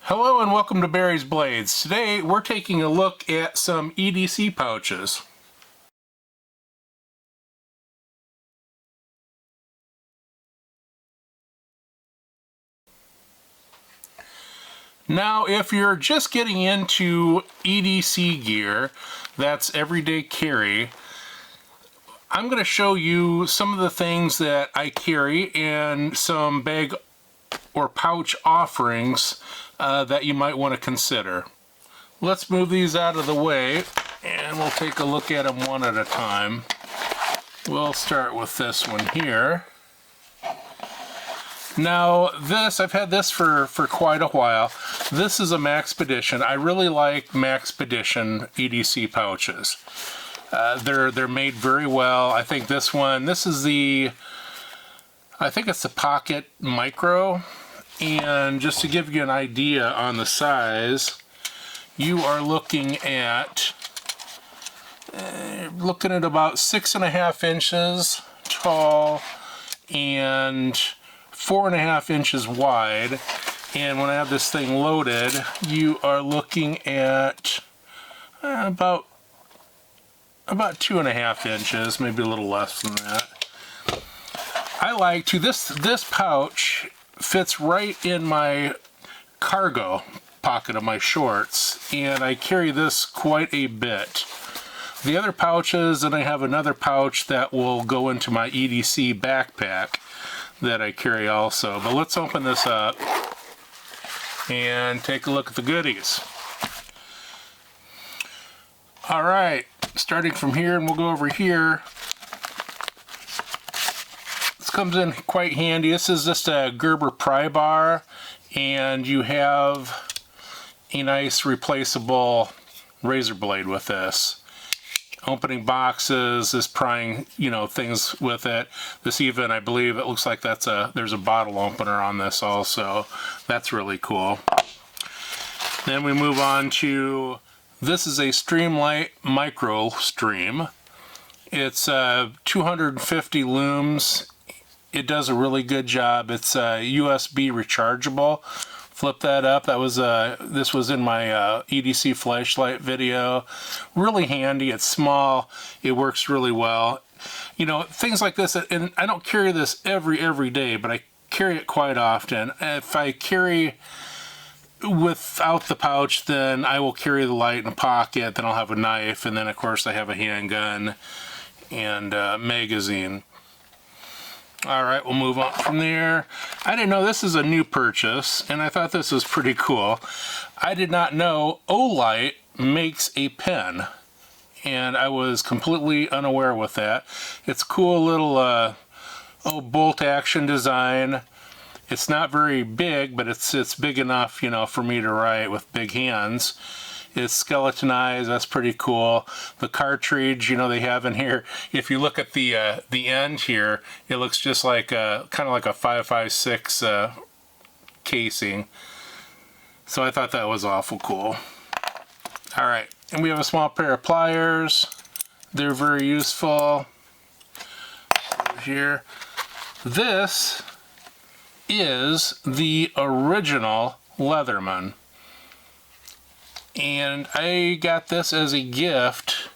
Hello and welcome to Barry's Blades. Today we're taking a look at some EDC pouches. Now if you're just getting into EDC gear, that's everyday carry, I'm going to show you some of the things that I carry and some bag or pouch offerings that you might want to consider. Let's move these out of the way and we'll take a look at them one at a time. We'll start with this one here. Now this, I've had this for quite a while. This is a Maxpedition. I really like Maxpedition EDC pouches. They're made very well. I think this one, this is I think it's the Pocket Micro. And just to give you an idea on the size, you are looking at about 6.5 inches tall and 4.5 inches wide. And when I have this thing loaded, you are looking at about 2.5 inches, maybe a little less than that. I like to, this pouch fits right in my cargo pocket of my shorts, and I carry this quite a bit. The other pouches, and I have another pouch that will go into my EDC backpack that I carry also. But let's open this up and take a look at the goodies. Alright, starting from here, and we'll go over here. This comes in quite handy. This is just a Gerber pry bar, and you have a nice replaceable razor blade with this. Opening boxes, this prying, things with it. This even, I believe, it looks like there's a bottle opener on this also. That's really cool. Then we move on to, this is a Streamlight Micro Stream. It's 250 looms. It does a really good job. It's USB rechargeable. Flip that up. This was in my EDC flashlight video. Really handy. It's small. It works really well. Things like this, and I don't carry this every day, but I carry it quite often. If I carry without the pouch, then I will carry the light in a pocket, then I'll have a knife, and then of course I have a handgun and magazine. Alright, we'll move on from there. I didn't know this is a new purchase, and I thought this was pretty cool. I did not know OLIGHT makes a pen, and I was completely unaware with that. It's a cool little bolt action design. It's not very big, but it's big enough, for me to write with big hands. It's skeletonized. That's pretty cool. The cartridge, they have in here, if you look at the end here, it looks just like kind of like a 5.56 casing. So I thought that was awful cool. All right, and we have a small pair of pliers. They're very useful. Over here, this is the original Leatherman. And I got this as a gift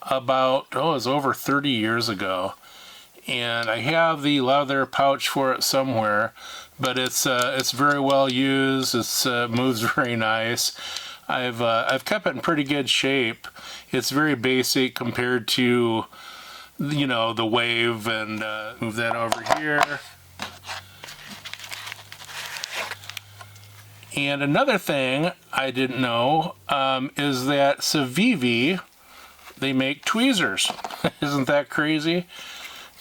about, it was over 30 years ago. And I have the leather pouch for it somewhere, but it's very well used. It moves very nice. I've kept it in pretty good shape. It's very basic compared to, the Wave, and move that over here. And another thing I didn't know is that CIVIVI, they make tweezers. Isn't that crazy?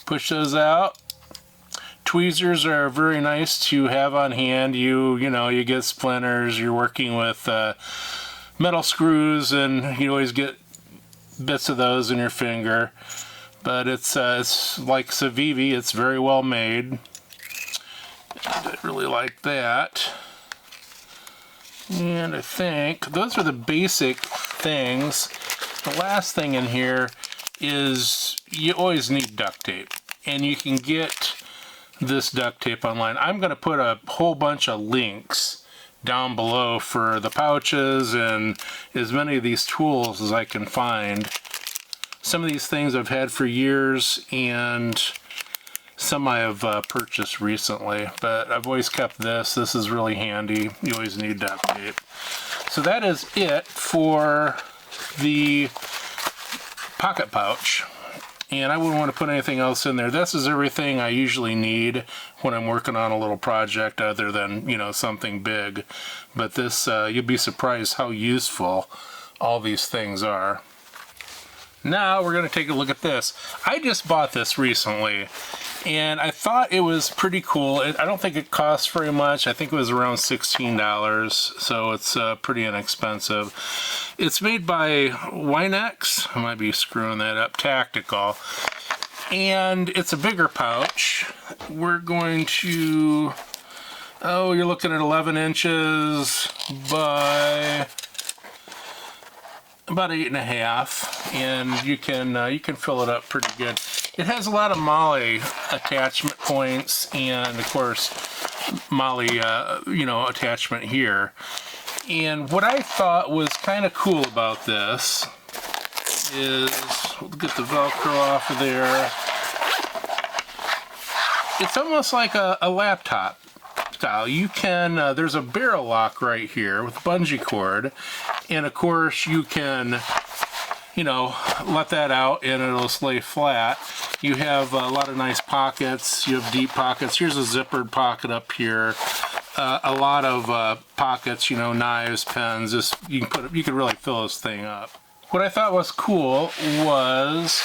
Push those out. Tweezers are very nice to have on hand. You get splinters, you're working with metal screws, and you always get bits of those in your finger. But it's like CIVIVI, it's very well made. And I really like that. And I think those are the basic things. The last thing in here is you always need duct tape. And you can get this duct tape online. I'm going to put a whole bunch of links down below for the pouches and as many of these tools as I can find. Some of these things I've had for years, and some I have purchased recently, but I've always kept this. This is really handy. You always need duct tape. So that is it for the pocket pouch. And I wouldn't want to put anything else in there. This is everything I usually need when I'm working on a little project other than, you know, something big. But this, you'll be surprised how useful all these things are. Now we're going to take a look at this. I just bought this recently, and I thought it was pretty cool. I don't think it costs very much. I think it was around $16, so it's pretty inexpensive. It's made by WYNEX. I might be screwing that up. Tactical. And it's a bigger pouch. We're going to... Oh, you're looking at 11 inches by... about 8.5, and you can fill it up pretty good. It has a lot of MOLLE attachment points, and of course MOLLE you know, attachment here. And what I thought was kind of cool about this is, we'll get the Velcro off of there. It's almost like a laptop style. You can, there's a barrel lock right here with bungee cord, and of course you can, you know, let that out and it'll lay flat. You have a lot of nice pockets. You have deep pockets. Here's a zippered pocket up here. A lot of pockets, you know, knives, pens. Just you can really fill this thing up. What I thought was cool was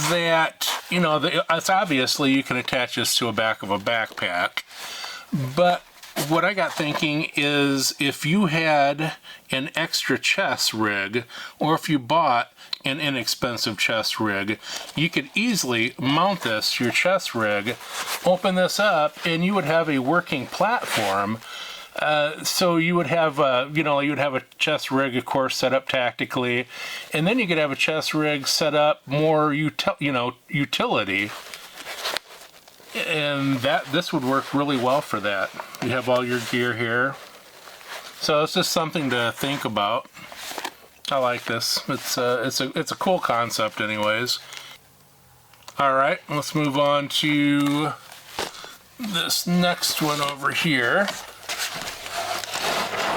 that, you know, it's obviously you can attach this to the back of a backpack. But what I got thinking is if you had an extra chest rig, or if you bought an inexpensive chest rig, you could easily mount this to your chest rig, open this up, and you would have a working platform. So you would have, you know, you would have a chest rig, of course, set up tactically, and then you could have a chest rig set up more, utility. And this would work really well for that. You have all your gear here. So it's just something to think about. I like this. It's a cool concept anyways. Alright, let's move on to this next one over here.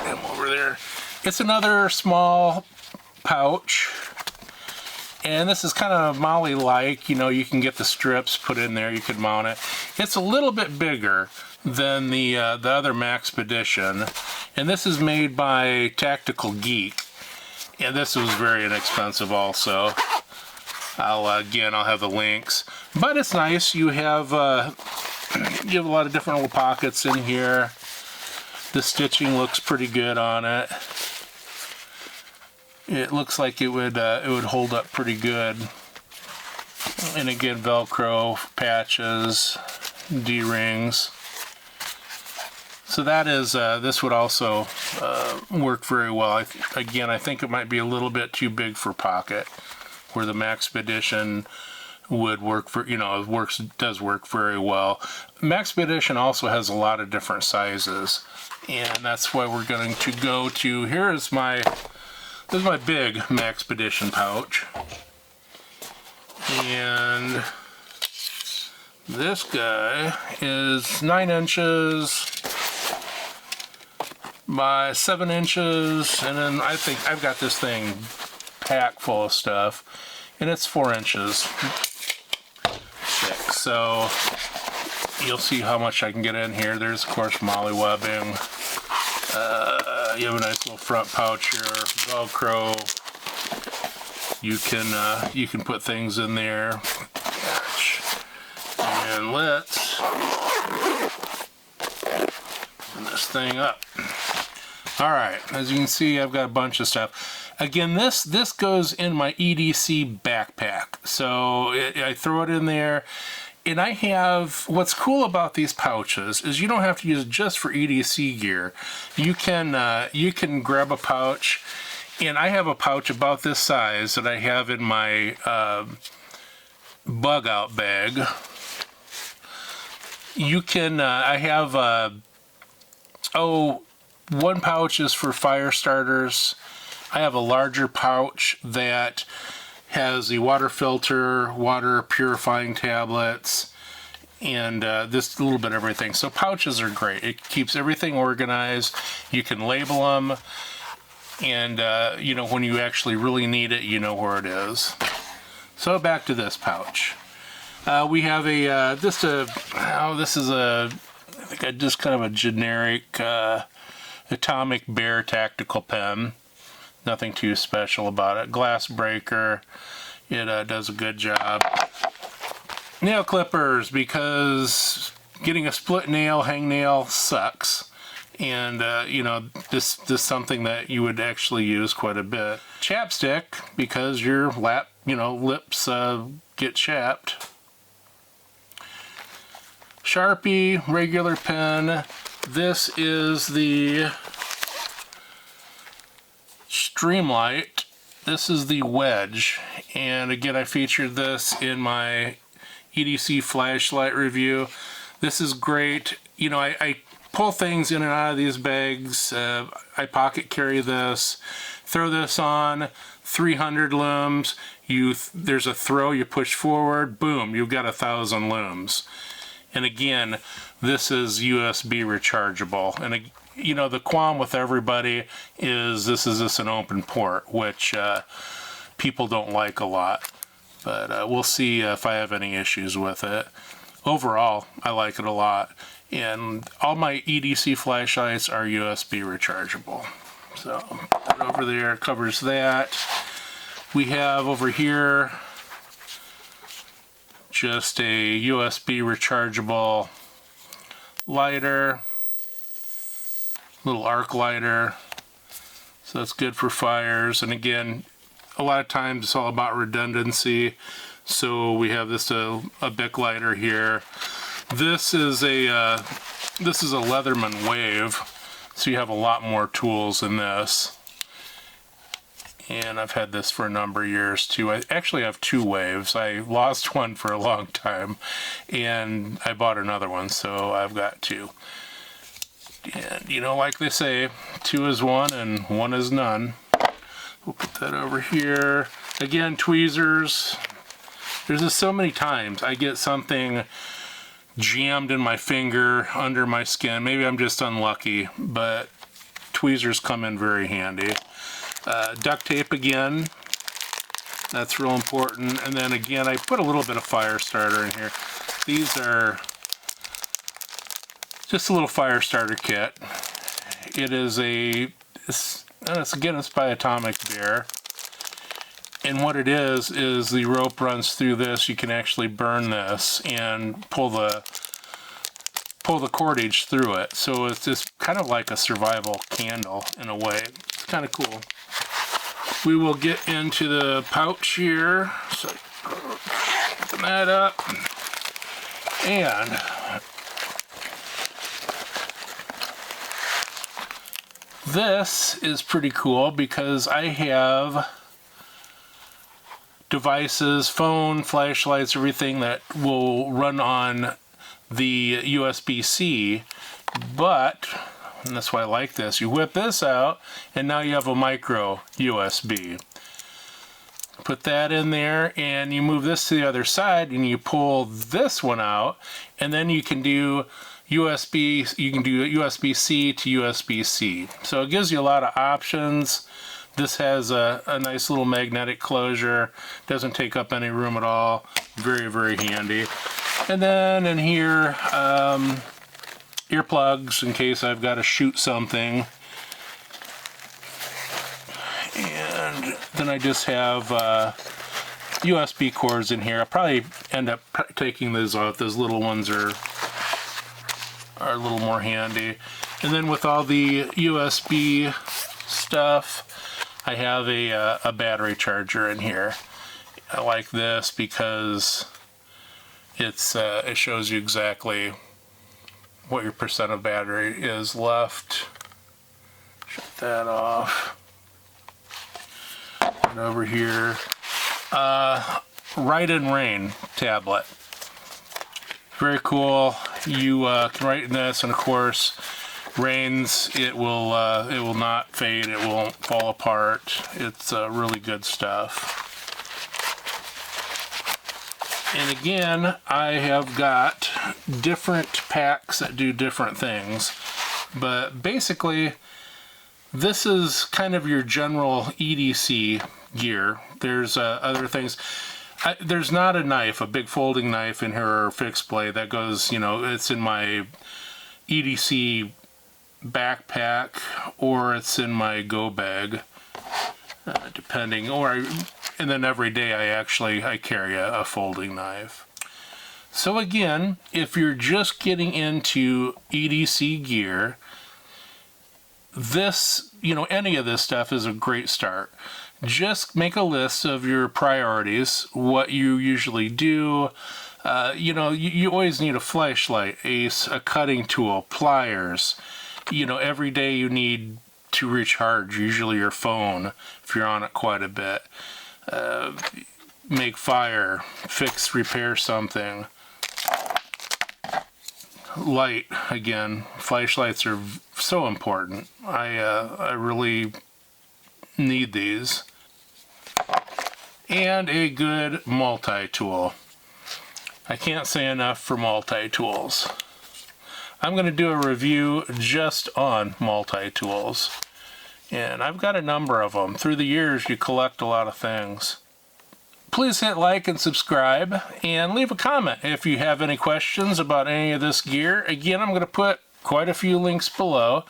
And over there. It's another small pouch. And this is kind of MOLLE-like, you know, you can get the strips put in there, you could mount it. It's a little bit bigger than the other Maxpedition, and this is made by Tactical Geek, and this was very inexpensive also. I'll have the links, but it's nice. You have a lot of different little pockets in here. The stitching looks pretty good on it. It looks like it would hold up pretty good. And again, Velcro patches, D-rings. So that is, this would also work very well. Again, I think it might be a little bit too big for pocket, where the Maxpedition would work for, you know, does work very well. Maxpedition also has a lot of different sizes, and that's why we're going to go to, this is my big Maxpedition pouch. And this guy is 9 inches by 7 inches, and then I think I've got this thing packed full of stuff, and it's 4 inches thick. So you'll see how much I can get in here. There's of course MOLLE webbing. You have a nice little front pouch here, Velcro. You can put things in there. And let's open this thing up. All right, as you can see, I've got a bunch of stuff. Again, this goes in my EDC backpack, so I throw it in there. And I have, what's cool about these pouches is you don't have to use it just for EDC gear. You can grab a pouch, and I have a pouch about this size that I have in my bug out bag. You can, I have, one pouch is for fire starters. I have a larger pouch that has the water filter, water purifying tablets, and this little bit of everything. So pouches are great. It keeps everything organized. You can label them, and you know, when you actually really need it, you know where it is. So back to this pouch. We have a this is a, I think just kind of a generic Atomic Bear tactical pen. Nothing too special about it. Glass breaker. It does a good job. Nail clippers, because getting a split nail, hangnail sucks. And you know, this is something that you would actually use quite a bit. Chapstick, because your lips get chapped. Sharpie, regular pen. This is the Streamlight. This is the wedge, and again, I featured this in my EDC flashlight review. This is great. You know, I pull things in and out of these bags. I pocket carry this, throw this on, 300 looms. There's a throw, you push forward, boom, you've got 1,000 looms. And again, this is USB rechargeable. And you know, the qualm with everybody is this is just an open port, which people don't like a lot. But we'll see if I have any issues with it. Overall, I like it a lot. And all my EDC flashlights are USB rechargeable. So that over there covers that. We have over here just a USB rechargeable lighter. Little arc lighter, so that's good for fires. And again, a lot of times it's all about redundancy, so we have this a Bic lighter here. This is a Leatherman Wave, so you have a lot more tools in this. And I've had this for a number of years too. I actually have two Waves. I lost one for a long time, and I bought another one, so I've got two. And you know, like they say, 2 is 1 and 1 is none. We'll put that over here. Again, tweezers. There's just so many times I get something jammed in my finger, under my skin. Maybe I'm just unlucky, but tweezers come in very handy. Duct tape again. That's real important. And then again, I put a little bit of fire starter in here. These are just a little fire starter kit. It is it's by Atomic Bear. And what it is the rope runs through this. You can actually burn this and pull the cordage through it. So it's just kind of like a survival candle in a way. It's kind of cool. We will get into the pouch here. So open that up. And this is pretty cool because I have devices, phone, flashlights, everything that will run on the USB-C, but, and that's why I like this, you whip this out and now you have a micro USB. Put that in there and you move this to the other side and you pull this one out, and then you can do USB-C to USB-C. So it gives you a lot of options. This has a nice little magnetic closure. Doesn't take up any room at all. Very, very handy. And then in here, earplugs in case I've got to shoot something. And then I just have USB cords in here. I'll probably end up taking those out. Those little ones are a little more handy. And then with all the USB stuff, I have a battery charger in here. I like this because it shows you exactly what your percent of battery is left. Shut that off. And over here, Write in Rain tablet. Very cool. You can write in this, and of course rains, it will not fade, it won't fall apart. It's really good stuff. And again, I have got different packs that do different things, but basically this is kind of your general EDC gear. There's other things. There's not a knife, a big folding knife in here or fixed blade that goes, you know, it's in my EDC backpack or it's in my go bag, depending. And then every day I carry a folding knife. So again, if you're just getting into EDC gear, this, you know, any of this stuff is a great start. Just make a list of your priorities, what you usually do. You know, you always need a flashlight, a cutting tool, pliers. You know, every day you need to recharge, usually your phone, if you're on it quite a bit. Make fire, fix, repair something. Light, again, flashlights are so important. I really need these. And a good multi-tool. I can't say enough for multi-tools. I'm going to do a review just on multi-tools. And I've got a number of them. Through the years, you collect a lot of things. Please hit like and subscribe, and leave a comment if you have any questions about any of this gear. Again, I'm going to put quite a few links below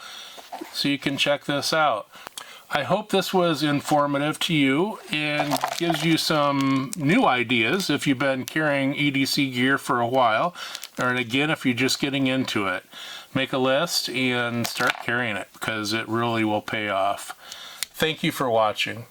so you can check this out. I hope this was informative to you and gives you some new ideas if you've been carrying EDC gear for a while, or again, if you're just getting into it. Make a list and start carrying it because it really will pay off. Thank you for watching.